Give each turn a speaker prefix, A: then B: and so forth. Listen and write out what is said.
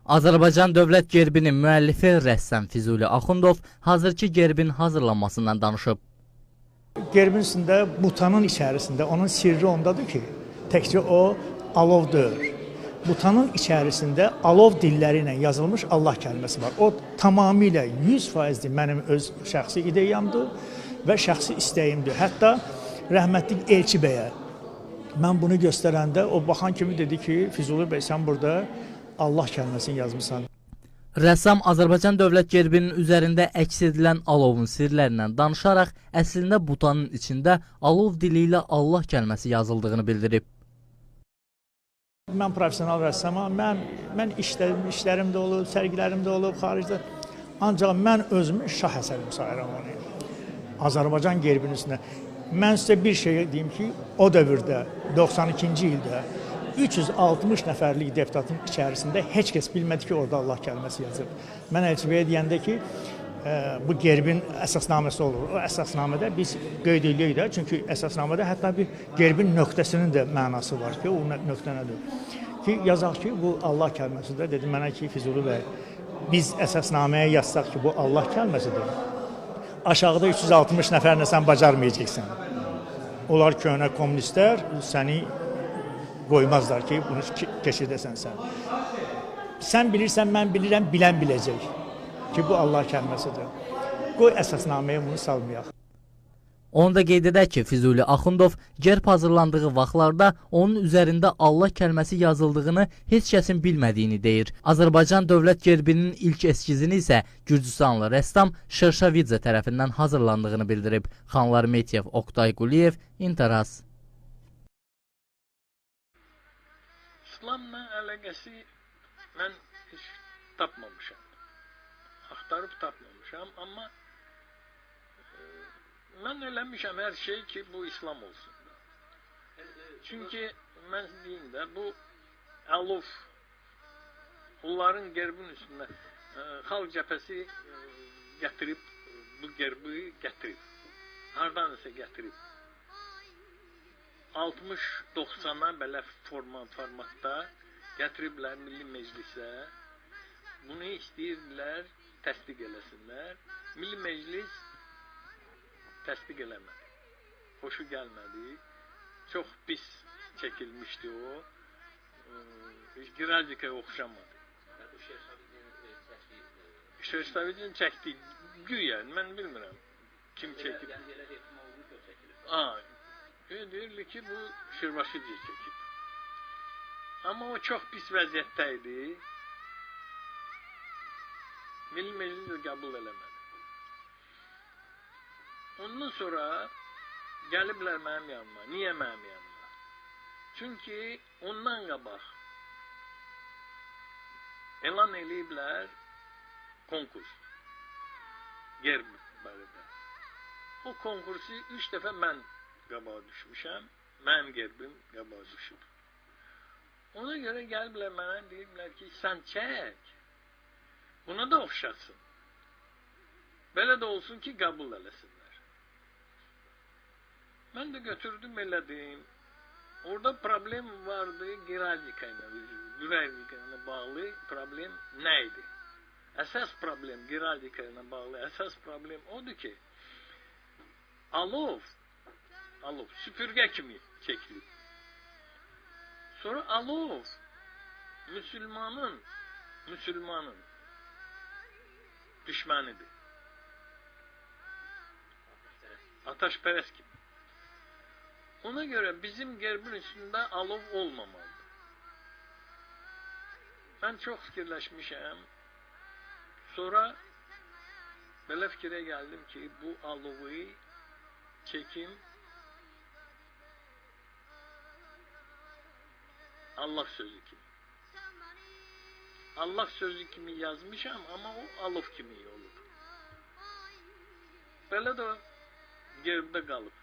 A: Azərbaycan dövlət gerbinin müəllifi rəssam Füzuli Axundov hazırki gerbin hazırlanmasından danışıb.
B: Gerbin üstündə, butanın içərisində onun sirri ondadır ki, təkcə o alov deyil. Butanın içərisində alov dilləri ilə yazılmış Allah kəlməsi var. O tamamilə 100%dir mənim öz şəxsi ideyamdır və şəxsi istəyimdir. Hətta rəhmətlik Elçi bəyə mən bunu göstərəndə o baxan kimi dedi ki, Füzuli bəy sən burada Allah kəlməsini yazmışsan.
A: Rəssam Azərbaycan dövlət gerbinin üzərində əks edilən alovun sirlərindən danışaraq əslində butanın içində alov dili ilə Allah kəlməsi yazıldığını bildirib.
B: Mən professional rəssamam, mən işlərim də olub, sərgilərim də olub xaricdə. Ancaq mən özümü şah əsərim sayıram onu. Azərbaycan gerbinin üstündə. Mən sizə bir şey deyim ki, o dövrdə, 92-ci ildə 360 nəfərlik deputatın içərisində heç kəs bilmədi ki, orada Allah kəlməsi yazıb. Mən Elçi bəyə deyəndə ki, bu gerbin əsasnaməsi olur. O əsasnamədə biz qeyd edirik də, çünki əsasnamədə hətta bir gerbin nöqtəsinin də mənası var ki, o nöqtə nədir? Ki, yazaq ki, bu Allah kəlməsidir. Dedi mənə ki, Füzuli bəy, biz əsasnaməyə yazsaq ki, bu Allah kəlməsidir. Aşağıda 360 nəfərlə sən bacarmayacaqsan. Onlar köhnə kommunistlər səni qoymazlar ki, bunu keçirdəsən sən. Sən bilirsən, mən bilirəm, bilən biləcək ki, bu Allah kəlməsidir. Qoy əsasnaməyə bunu salmayaq.
A: Onu da qeyd edək ki, Füzuli Axundov gerb hazırlandığı vaxtlarda onun üzərində Allah kəlməsi yazıldığını heç kəsin bilmədiyini deyir. Azərbaycan dövlət gerbinin ilk eskizini isə Gürcüstanlı rəssam Şerşavidze tərəfindən hazırlandığını bildirib. Xanlar Metyev, Oktay Quliyev, İntaraz.
C: İslamla əlaqəsi mən heç tapmamışam. Axtarıb tapmamışam, amma mən eləmişəm hər şey ki, bu İslam olsun. Çünki mən deyim də, bu alov, onların gerbin üstündə xalq cəbhəsi gətirib, bu gerbi gətirib. Hardansə gətirib. 60-90-a belə formatda gətiriblər Milli Məclisə. Bunu istəyirdilər, təsdiq eləsinlər. Milli Məclis təsdiq eləmədi. Xoşu gəlmədi. Çox pis çəkilmişdi o. Giraldikaya oxşamadı. Şerşavidin çəkdi. Güya, mən bilmirəm. Kim çəkib? Deyirli ki, bu Şirvaşidze çəkib. Amma o çox pis vəziyyətdə idi. Milli Məclis də qəbul eləmədi. Ondan sonra gəliblər mənim yanıma. Niyə mənim yanıma? Çünki ondan qabaq elan eləyiblər konkurs. Gerb barədə. O konkursu 3 dəfə mən qabağa düşmüşəm. Mənim gerbim qabağa düşüb. Ona görə gəliblər mənə deyiblər ki, sən çək. Buna da oxşatsın. Belə də olsun ki, qəbul eləsinlər. Mən də götürdüm, elədim. Orada problem vardı Giraldika ilə bağlı problem nə idi? Əsas problem Giraldika ilə bağlı əsas problem odur ki, alov süpürgə kimi çəkilib. Sonra alov müsəlmanın düşmənidir. Ataşpərəst kimi. Ona görə bizim gerbin üstündə alov olmamalıdır. Mən çox fikirləşmişəm. Sonra belə fikrə gəldim ki, bu alovu çəkim Allah sözü kimi. Allah sözü kimi yazmışam, amma o alov kimi olub. Belə də gerbdə qalıb.